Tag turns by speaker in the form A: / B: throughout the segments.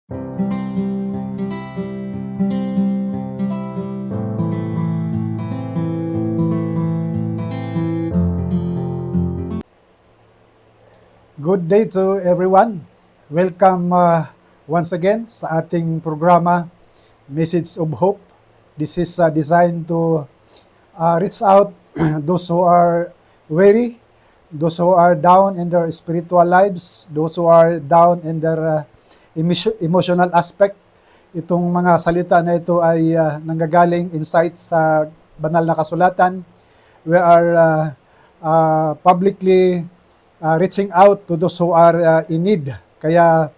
A: Good day to everyone. Welcome once again sa ating programa, Message of Hope. This is designed to reach out those who are weary, those who are down in their spiritual lives, those who are down in their emotional aspect. Itong mga salita na ito ay nanggagaling insight sa banal na kasulatan. We are publicly reaching out to those who are in need. Kaya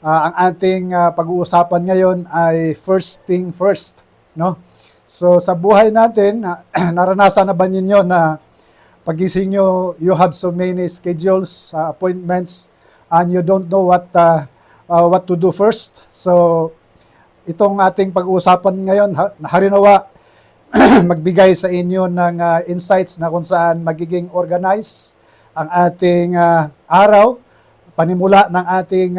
A: ang ating pag-uusapan ngayon ay first thing first, no? So sa buhay natin, naranasan na ba ninyo na pagising nyo, you have so many schedules, appointments, and you don't know what to do first. So itong ating pag-uusapan ngayon, harinawa magbigay sa inyo ng insights na kung saan magiging organized ang ating araw, panimula ng ating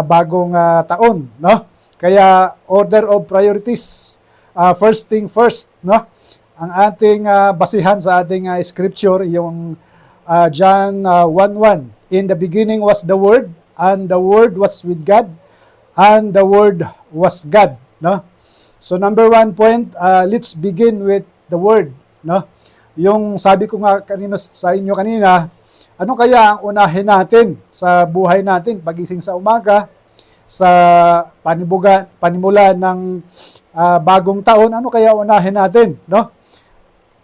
A: bagong taon, no? Kaya order of priorities, first thing first, no? Ang ating basihan sa ating scripture, yung John 1:1. In the beginning was the Word, and the Word was with God, and the Word was God, no? So number 1 point, let's begin with the Word, no? Yung sabi ko nga sa inyo kanina, ano kaya ang unahin natin sa buhay natin pagising sa umaga, sa panimula ng bagong taon, ano kaya unahin natin, no?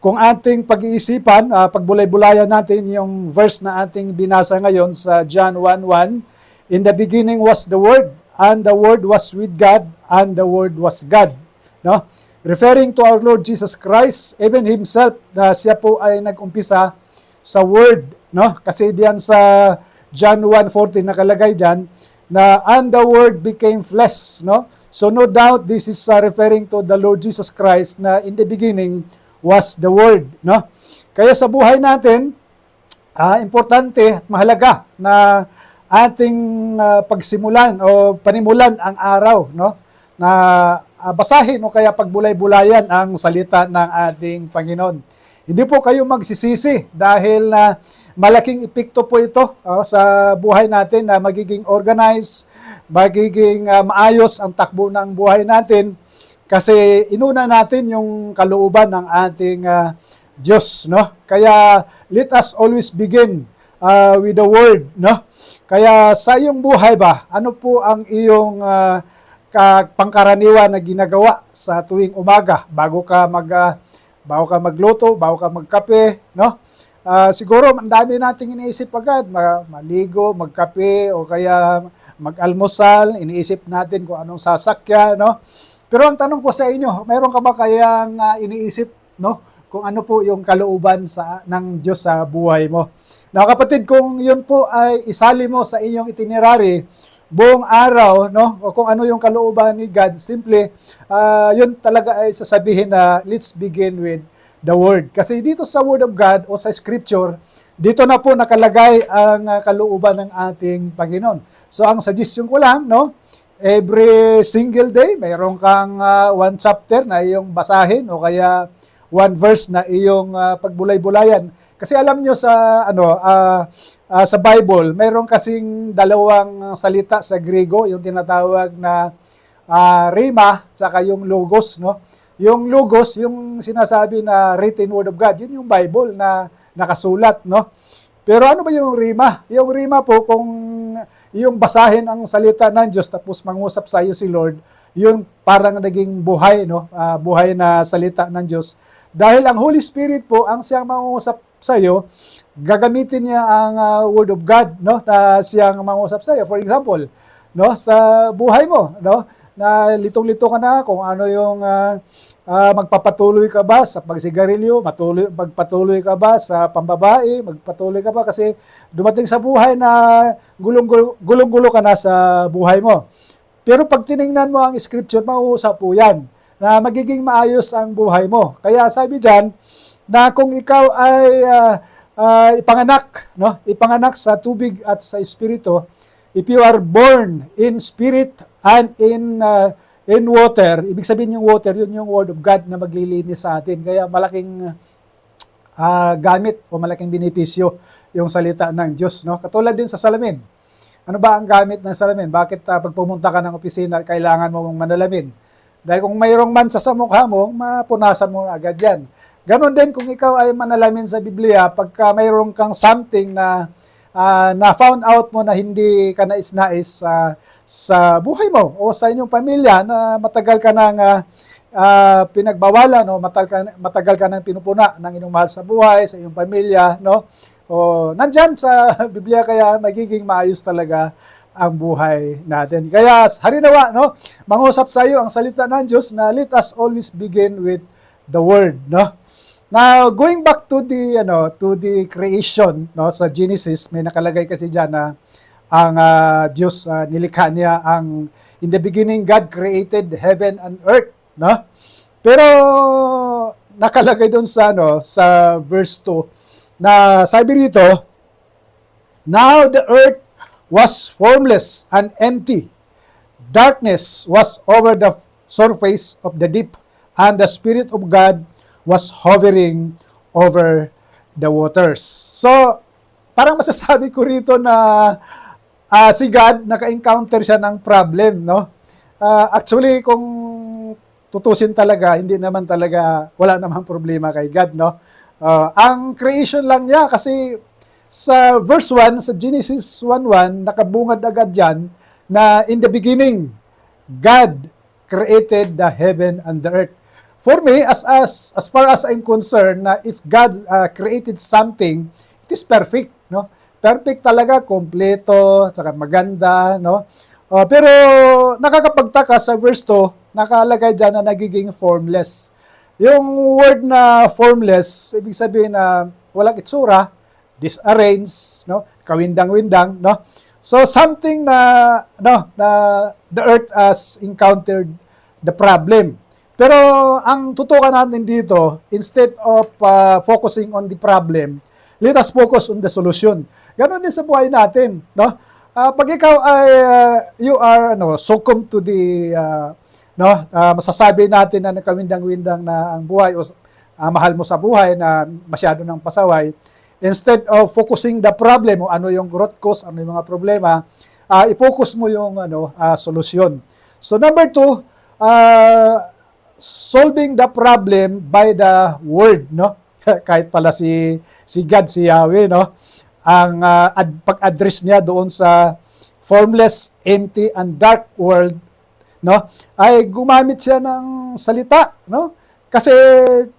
A: Kung ating pag-iisipan, pagbulay-bulayan natin yung verse na ating binasa ngayon sa John 1:1, in the beginning was the Word, and the Word was with God, and the Word was God, no? Referring to our Lord Jesus Christ, even Himself, na siya po ay nag-umpisa sa Word, no? Kasi diyan sa John 1:14 nakalagay diyan na and the Word became flesh, no? So no doubt this is referring to the Lord Jesus Christ na in the beginning was the Word, no? Kaya sa buhay natin, importante at mahalaga na ating pagsimulan o panimulan ang araw, no? Na basahin o kaya pagbulay-bulayan ang salita ng ating Panginoon. Hindi po kayo magsisisi dahil malaking epekto po ito sa buhay natin na magiging organized, magiging maayos ang takbo ng buhay natin kasi inuna natin yung kalooban ng ating Diyos, no? Kaya let us always begin with the Word, no? Kaya sa iyong buhay ba, ano po ang iyong pangkaraniwan na ginagawa sa tuwing umaga bago ka magluto, bago ka magkape, no? Siguro ang dami nating iniisip agad, maligo, magkape o kaya mag-almusal, iniisip natin kung anong sasakyan, no? Pero ang tanong ko sa inyo, mayroon ka ba kayang iniisip, no? Kung ano po yung kalooban ng Diyos sa buhay mo? Now, kapatid, kung yun po ay isali mo sa inyong itinerary buong araw, no? O kung ano yung kalooban ni God, simply, yun talaga ay sasabihin na let's begin with the Word. Kasi dito sa Word of God o sa Scripture, dito na po nakalagay ang kalooban ng ating Panginoon. So, ang suggestion ko lang, no? Every single day, mayroon kang one chapter na iyong basahin o kaya one verse na iyong pagbulay-bulayan. Kasi alam nyo sa Bible, mayroon kasing dalawang salita sa Griego, yung tinatawag na rhema, tsaka yung logos, no? Yung logos, yung sinasabi na written word of God, yun yung Bible na nakasulat, no? Pero ano ba yung rhema? Yung rhema po, kung yung basahin ang salita ng Diyos tapos mangusap sa iyo si Lord, yun parang naging buhay, no? Buhay na salita ng Diyos. Dahil ang Holy Spirit po, ang siyang mangusap sa iyo, gagamitin niya ang Word of God, no, na siyang mangusap sa iyo. For example, no, sa buhay mo, no, na litong-lito ka na kung ano yung magpapatuloy ka ba sa pagsigarilyo, magpatuloy ka ba sa pambabae, magpatuloy ka ba kasi dumating sa buhay na gulong-gulo ka na sa buhay mo. Pero pag tiningnan mo ang scripture, mauusap po yan na magiging maayos ang buhay mo. Kaya sabi diyan na kung ikaw ay ipanganak, no? Ipanganak sa tubig at sa espiritu, if you are born in spirit and in water, ibig sabihin yung water, yun yung word of God na maglilinis sa atin. Kaya malaking gamit o malaking benepisyo yung salita ng Diyos. No? Katulad din sa salamin. Ano ba ang gamit ng salamin? Bakit pag pumunta ka ng opisina, kailangan mo manalamin? Dahil kung mayroong mansa sa mukha mo, mapunasan mo agad yan. Ganon din kung ikaw ay manalamin sa Biblia, pagka mayroong kang something na na-found out mo na hindi ka nais-nais sa buhay mo o sa inyong pamilya na matagal ka nang pinagbawalan o matagal ka nang pinupuna ng inyong mahal sa buhay, sa iyong pamilya, no? O nandyan sa Biblia, kaya magiging maayos talaga ang buhay natin. Kaya harinawa, no? Mangusap sa iyo ang salita ng Diyos na let us always begin with the word, no? Now, going back to the creation, no, sa Genesis, may nakalagay kasi diyan na ang Diyos nilikha niya ang in the beginning God created heaven and earth, no? Pero nakalagay doon sa verse 2 na sabi rito, now the earth was formless and empty. Darkness was over the surface of the deep, and the Spirit of God was hovering over the waters. So, parang masasabi ko rito na si God, naka-encounter siya ng problem, no? Actually, kung tutusin talaga, hindi naman talaga, wala namang problema kay God, no? Ang creation lang niya, kasi sa verse 1, sa Genesis 1:1, nakabungad agad dyan na in the beginning, God created the heaven and the earth. For me, as far as I'm concerned, na if God created something, it is perfect, no? Perfect talaga, kompleto, saka maganda, no? Pero nakakapagtaka sa verse 2, nakalagay diyan na nagiging formless. Yung word na formless, ibig sabihin na walang itsura, disarranged, no? Kawindang-windang, no? So something na the earth has encountered the problem. Pero ang tutukan natin dito, instead of focusing on the problem, let us focus on the solution. Ganon din sa buhay natin, no? Pag ikaw ay you are succumb to the masasabi natin na nakawindang-windang na ang buhay o mahal mo sa buhay na masyado ng pasaway, instead of focusing the problem o ano yung root cause, ano yung mga problema, i-focus mo yung solusyon. So number 2, solving the problem by the word, no? Kahit pala si God, si Yahweh, no? Ang pag-address niya doon sa formless, empty, and dark world, no? Ay gumamit siya ng salita, no? Kasi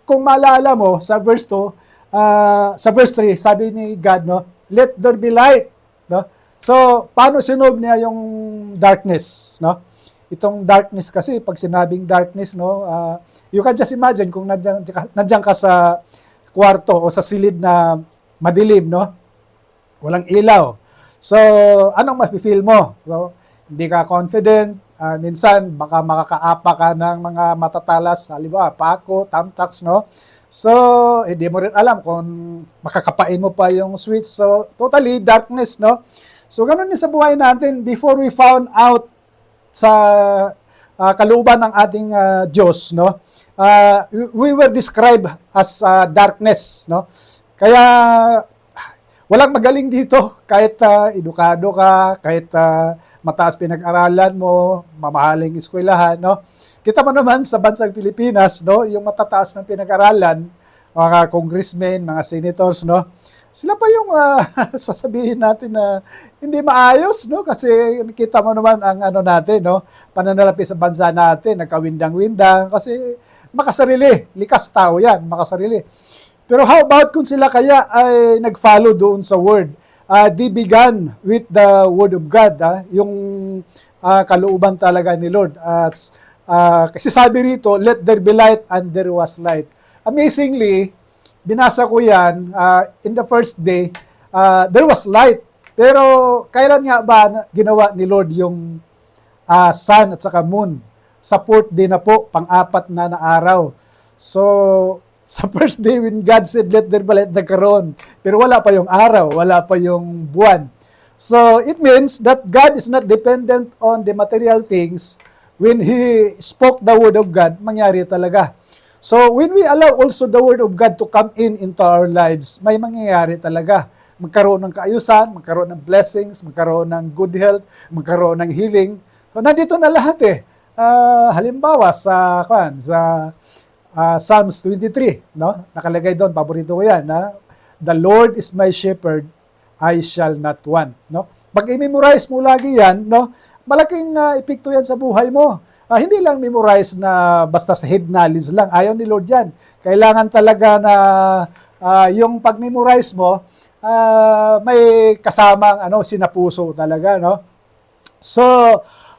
A: kung maalala mo sa verse 2, sa verse 3, sabi ni God, no? Let there be light, no? So, paano sinolve niya yung darkness, no? Itong darkness kasi, pag sinabing darkness, no, you can just imagine kung nandiyan ka sa kwarto o sa silid na madilim, no, walang ilaw. So, anong mafe-feel mo? So, hindi ka confident, minsan baka makakaapa ka ng mga matatalas, halimbawa, pako, tamtax, no? So, hindi mo rin alam kung makakapain mo pa yung switch. So, totally darkness, no? So, ganun din sa buhay natin. Before we found out sa kalooban ng ating Diyos, no? We were described as darkness, no? Kaya walang magaling dito, kahit edukado ka, kahit mataas pinag-aralan mo, mamahaling eskwelahan, no? Kita mo naman sa bansang Pilipinas, no, yung matataas ng pinag-aralan, mga congressmen, mga senators, no? Sila pa yung sasabihin natin na hindi maayos, no? Kasi nakita mo naman ang natin, no? Pananalapi sa bansa natin, nagkawindang-windang kasi makasarili, likas tao yan, makasarili. Pero how about kung sila kaya ay nag-follow doon sa word? They began with the word of God, yung kalooban talaga ni Lord. Kasi sabi rito, let there be light, and there was light. Amazingly, binasa ko yan, in the first day, there was light. Pero kailan nga ba ginawa ni Lord yung sun at saka moon? Sa fourth day na po, pang-apat na araw. So, sa first day when God said, let there be light, nagkaroon. Pero wala pa yung araw, wala pa yung buwan. So it means that God is not dependent on the material things. When He spoke the Word of God, mangyari talaga. So when we allow also the Word of God to come in into our lives, may mangyayari talaga. Magkaroon ng kaayusan, magkaroon ng blessings, magkaroon ng good health, magkaroon ng healing. So nandito na lahat eh. Halimbawa sa Psalms 23, no? Nakalagay doon, paborito ko 'yan, na the Lord is my shepherd, I shall not want, no? Pag i-memorize mo lagi 'yan, no? Malaking epekto 'yan sa buhay mo. Hindi lang memorize na basta sa head knowledge lang. Ayaw ni Lord 'yan. Kailangan talaga na yung pag-memorize mo may kasamang sinapuso talaga, no? So,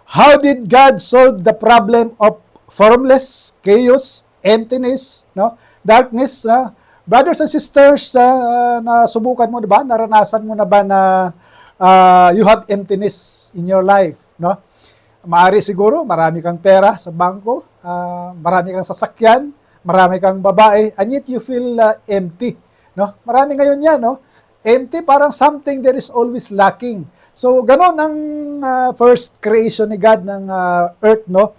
A: how did God solve the problem of formless, chaos, emptiness, no? Darkness, no? Brothers and sisters, nasubukan mo, diba? Naranasan mo na ba na you have emptiness in your life, no? Maari siguro, marami kang pera sa bangko, marami kang sasakyan, marami kang babae, and yet you feel empty, no? Marami ngayon yan, no? Empty, parang something that is always lacking. So, ganon ang first creation ni God ng earth, no?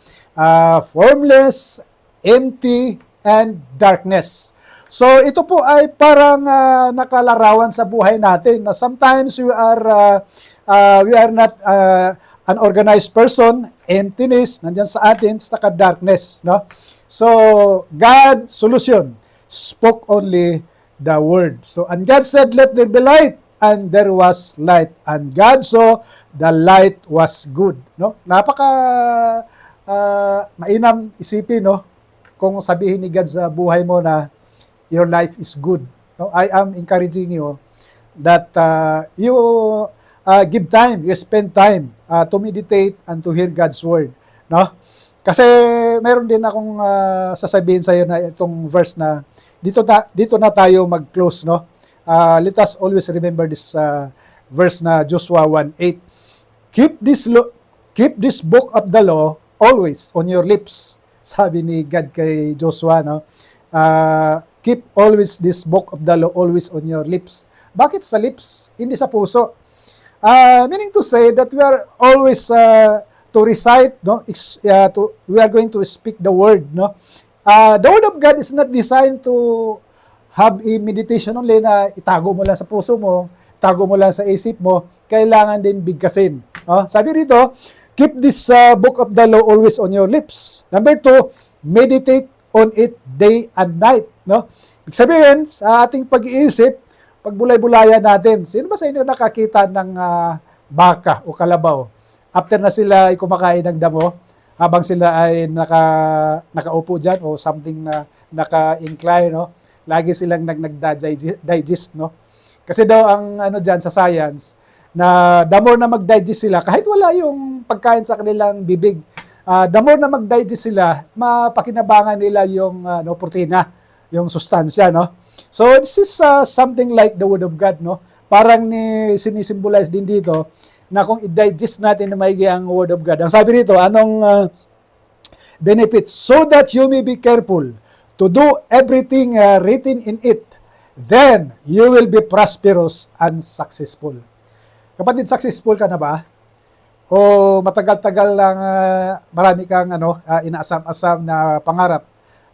A: Formless, empty, and darkness. So, ito po ay parang nakalarawan sa buhay natin na sometimes we are not an organized person, emptiness, nandyan sa atin, saka darkness, no? So, God's solution spoke only the word. So, and God said, let there be light, and there was light. And God saw the light was good. No? Napaka mainam isipin, no? Kung sabihin ni God sa buhay mo na your life is good. No? I am encouraging you that you give time, you spend time to meditate and to hear God's word. No? Kasi meron din akong sasabihin sa iyo na itong verse na dito na tayo mag-close, no? Let us always remember this verse na Joshua 1:8. Keep this book of the law always on your lips. Sabi ni God kay Joshua, no? Keep always this book of the law always on your lips. Bakit sa lips? Hindi sa puso. Meaning to say that we are always to recite, no? We are going to speak the word, no? The word of God is not designed to have a meditation only na itago mo lang sa puso mo, itago mo lang sa isip mo, kailangan din bigkasin. Sabi rito, keep this book of the law always on your lips. Number 2, meditate on it day and night. No? Ibig sabihin, sa ating pag-iisip, pagbulay-bulayan natin, sino ba sa inyo nakakita ng baka o kalabaw? After na sila ay kumakain ng damo, habang sila ay nakaupo dyan o something na naka-incline, no? Lagi silang nag-digest, no? Kasi daw ang dyan sa science, na the more na mag-digest sila, kahit wala yung pagkain sa kanilang bibig, the more na mag-digest sila, mapakinabangan nila yung protina, yung sustansya, no? So this is something like the Word of God, no? Parang sinisimbolize din dito na kung i-digest natin na maigi ang Word of God. Ang sabi rito, anong benefits? So that you may be careful to do everything written in it, then you will be prosperous and successful. Kapatid, successful ka na ba? O matagal-tagal lang marami kang inaasam-asam na pangarap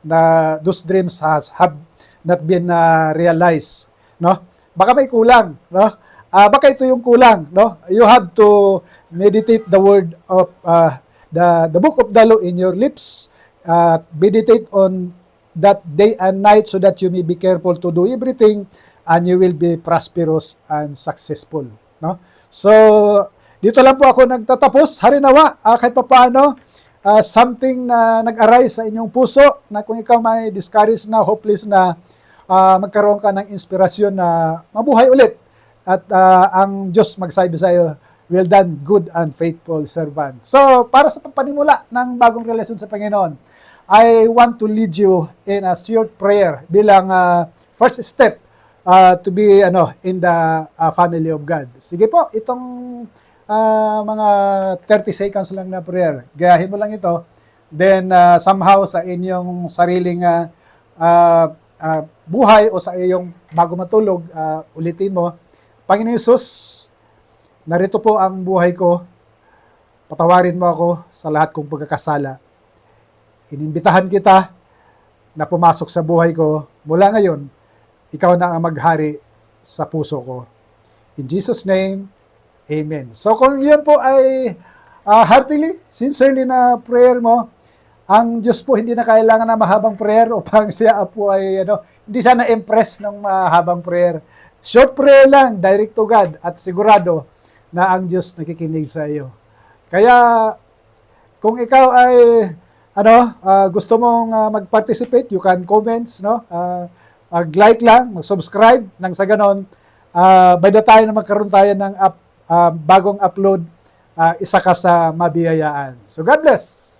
A: na those dreams have not been realized, no? Baka may kulang, no? Baka ito yung kulang, no? You have to meditate the word of the book of the law in your lips. Meditate on that day and night so that you may be careful to do everything and you will be prosperous and successful, no? So, dito lang po ako nagtatapos. Harinawa, kahit pa paano, something na nag-arise sa inyong puso na kung ikaw may discouraged na, hopeless na, magkaroon ka ng inspirasyon na mabuhay ulit. At ang Diyos magsabi sa iyo, well done, good and faithful servant. So, para sa pagpanimula ng bagong relasyon sa Panginoon, I want to lead you in a short prayer bilang first step to be in the family of God. Sige po, itong mga 30 seconds lang na prayer. Gayahin mo lang ito. Then, somehow sa inyong sariling buhay o sa iyong bago matulog, ulitin mo, Panginoon Hesus, narito po ang buhay ko. Patawarin mo ako sa lahat kong pagkakasala. Inimbitahan kita na pumasok sa buhay ko. Mula ngayon, ikaw na ang maghari sa puso ko. In Jesus' name, Amen. So kung iyan po ay heartily, sincerely na prayer mo, ang Diyos po hindi na kailangan na mahabang prayer upang siya po ay hindi siya na-impress ng mahabang prayer. Short prayer lang, direct to God, at sigurado na ang Diyos nakikinig sa iyo. Kaya kung ikaw ay gusto mong mag-participate, you can comments, mag-like lang, mag-subscribe, nang sa ganon, by the time na magkaroon tayo ng bagong upload, isa ka sa mabiyayaan. So God bless!